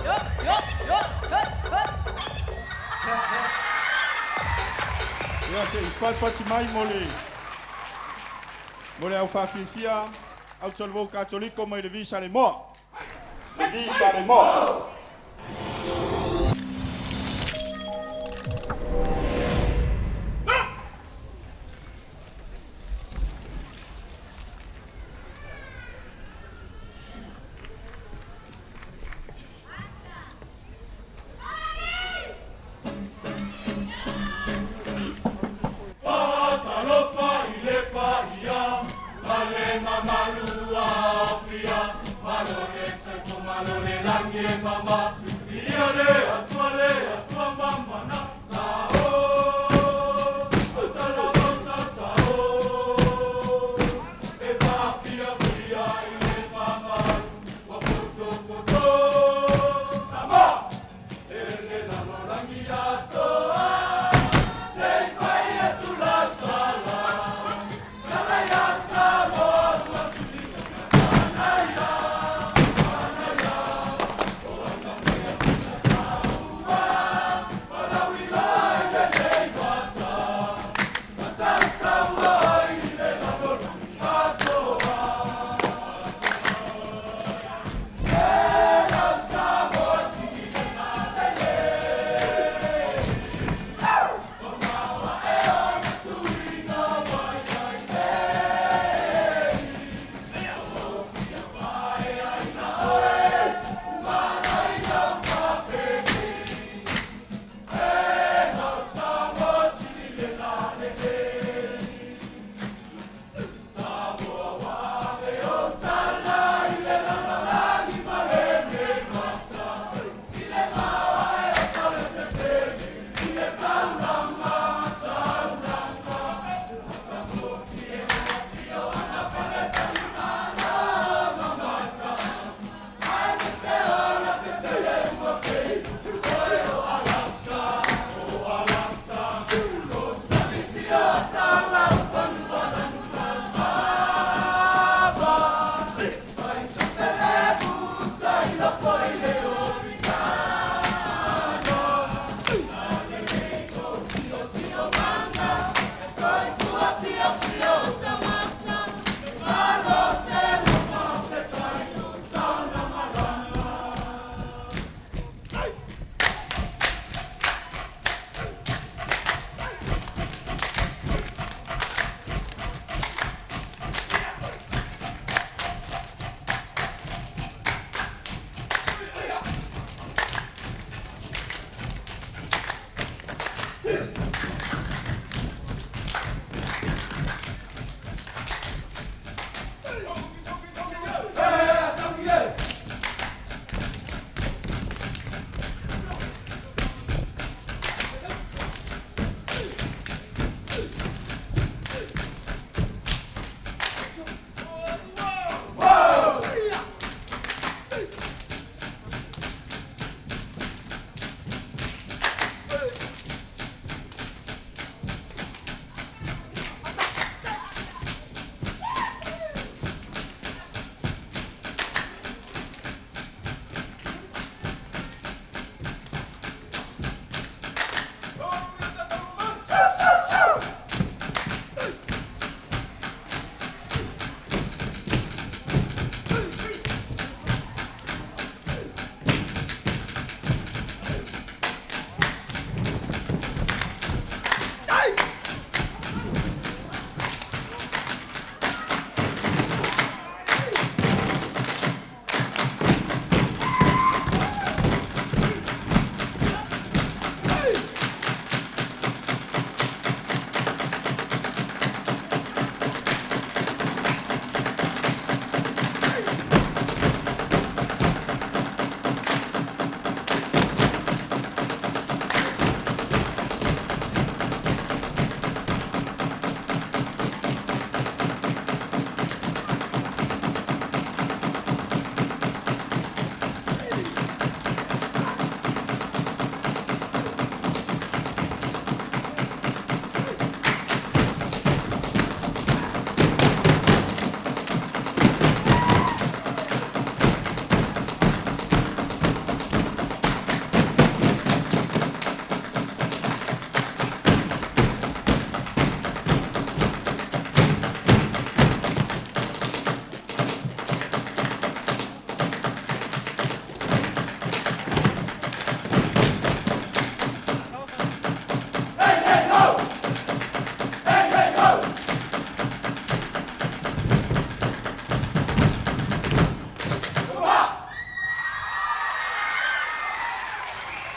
Ia se I palpati mai mole au whawhiwhia au tolvou katoliko mai le visa le moa. Le visa le moa.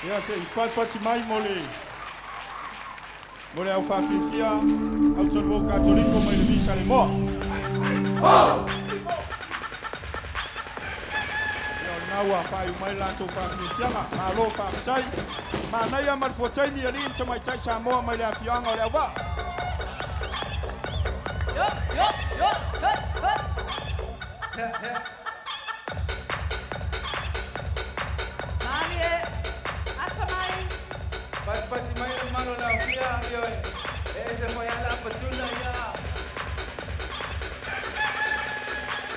Ya se pati mai mole. Mole au fafifia au tolvo katoliko mai le visa le mo. Ya nawa pai mai lanto fafifia ma lo fa chai. Ma na ya mar fotai ni ali chama chai samo mai le afianga le ava. Yo. Pati mai mano la fia, ese foi a la patula ya.